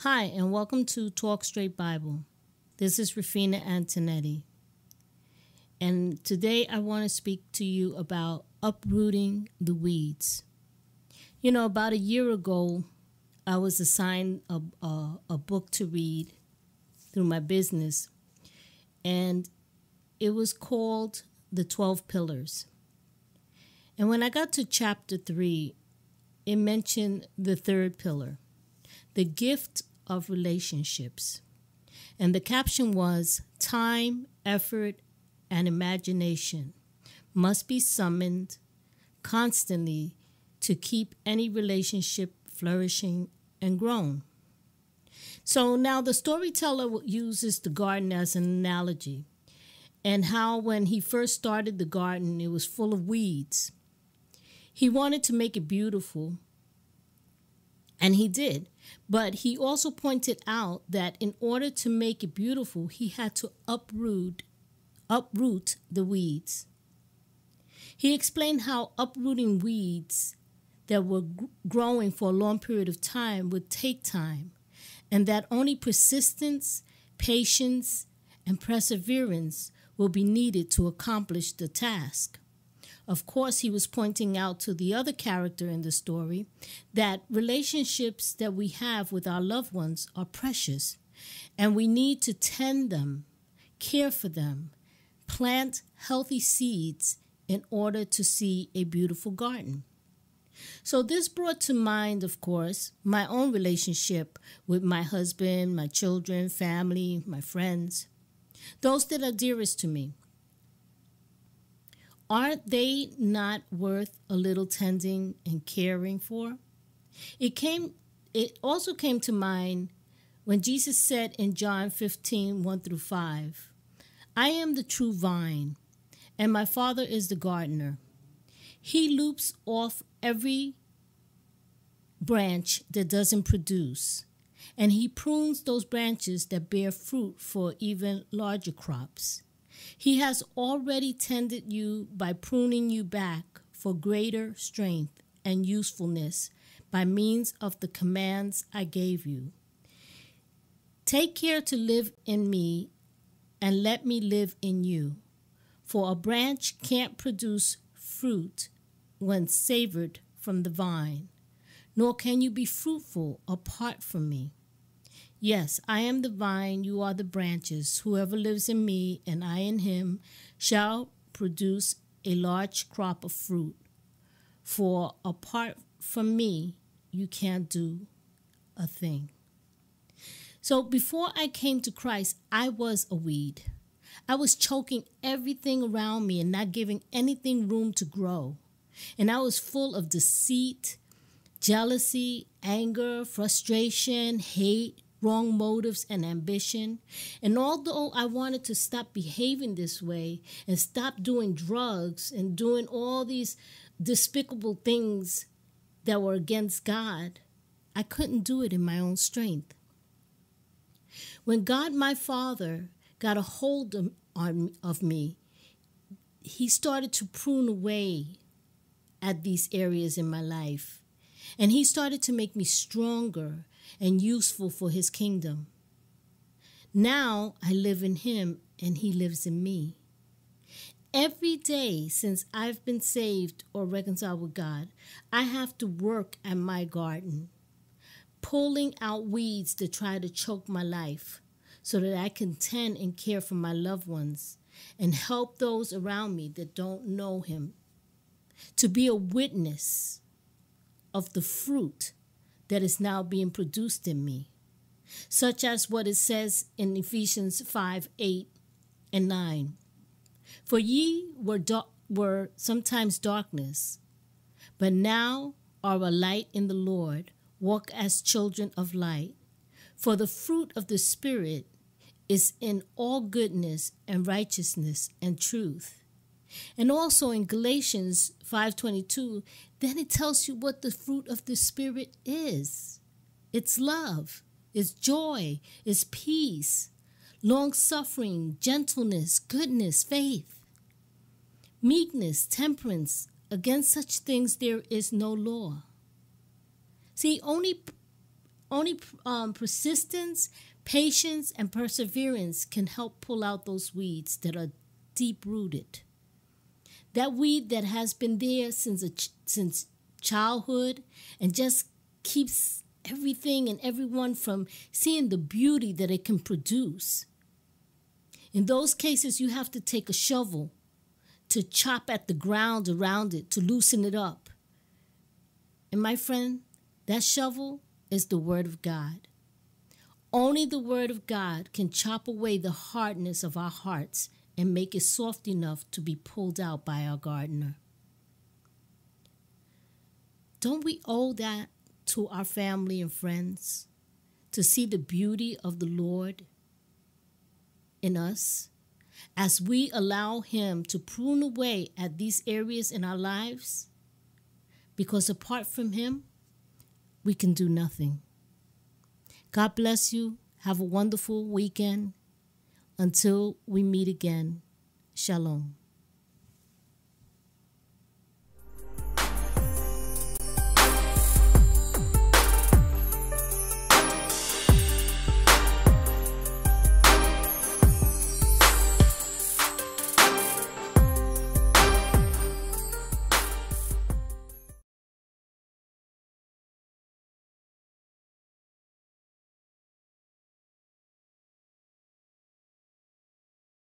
Hi, and welcome to Talk Straight Bible. This is Rafina Antonetti. And today I want to speak to you about uprooting the weeds. You know, about a year ago, I was assigned a book to read through my business, and it was called The 12 Pillars. And when I got to chapter 3, it mentioned the third pillar, the gift of relationships. And the caption was, time, effort, and imagination must be summoned constantly to keep any relationship flourishing and grown. So now the storyteller uses the garden as an analogy, and how when he first started the garden, it was full of weeds. He wanted to make it beautiful, and he did. But he also pointed out that in order to make it beautiful, he had to uproot the weeds. He explained how uprooting weeds that were growing for a long period of time would take time, and that only persistence, patience, and perseverance will be needed to accomplish the task. Of course, he was pointing out to the other character in the story that relationships that we have with our loved ones are precious, and we need to tend them, care for them, plant healthy seeds in order to see a beautiful garden. So this brought to mind, of course, my own relationship with my husband, my children, family, my friends, those that are dearest to me. Aren't they not worth a little tending and caring for? It also came to mind when Jesus said in John 15, 1-5, I am the true vine, and my Father is the gardener. He loops off every branch that doesn't produce, and he prunes those branches that bear fruit for even larger crops. He has already tended you by pruning you back for greater strength and usefulness by means of the commands I gave you. Take care to live in me and let me live in you. For a branch can't produce fruit when severed from the vine, nor can you be fruitful apart from me. Yes, I am the vine, you are the branches. Whoever lives in me and I in him shall produce a large crop of fruit. For apart from me, you can't do a thing. So before I came to Christ, I was a weed. I was choking everything around me and not giving anything room to grow. And I was full of deceit, jealousy, anger, frustration, hate, wrong motives, and ambition. And although I wanted to stop behaving this way and stop doing drugs and doing all these despicable things that were against God, I couldn't do it in my own strength. When God, my Father, got a hold of me, he started to prune away at these areas in my life. And he started to make me stronger and useful for his kingdom. Now I live in him and he lives in me. Every day since I've been saved or reconciled with God, I have to work at my garden, pulling out weeds to try to choke my life so that I can tend and care for my loved ones and help those around me that don't know him, to be a witness of the fruit that is now being produced in me, such as what it says in Ephesians 5:8-9. For ye were sometimes darkness, but now are a light in the Lord. Walk as children of light. For the fruit of the Spirit is in all goodness and righteousness and truth. And also in Galatians 5:22, then it tells you what the fruit of the Spirit is. It's love, it's joy, it's peace, long-suffering, gentleness, goodness, faith, meekness, temperance. Against such things there is no law. See, only Only persistence, patience, and perseverance can help pull out those weeds that are deep-rooted. That weed that has been there since childhood and just keeps everything and everyone from seeing the beauty that it can produce. In those cases, you have to take a shovel to chop at the ground around it, to loosen it up. And my friend, that shovel is the Word of God. Only the Word of God can chop away the hardness of our hearts and make it soft enough to be pulled out by our gardener. Don't we owe that to our family and friends, to see the beauty of the Lord in us as we allow Him to prune away at these areas in our lives? Because apart from Him, we can do nothing. God bless you. Have a wonderful weekend. Until we meet again, Shalom.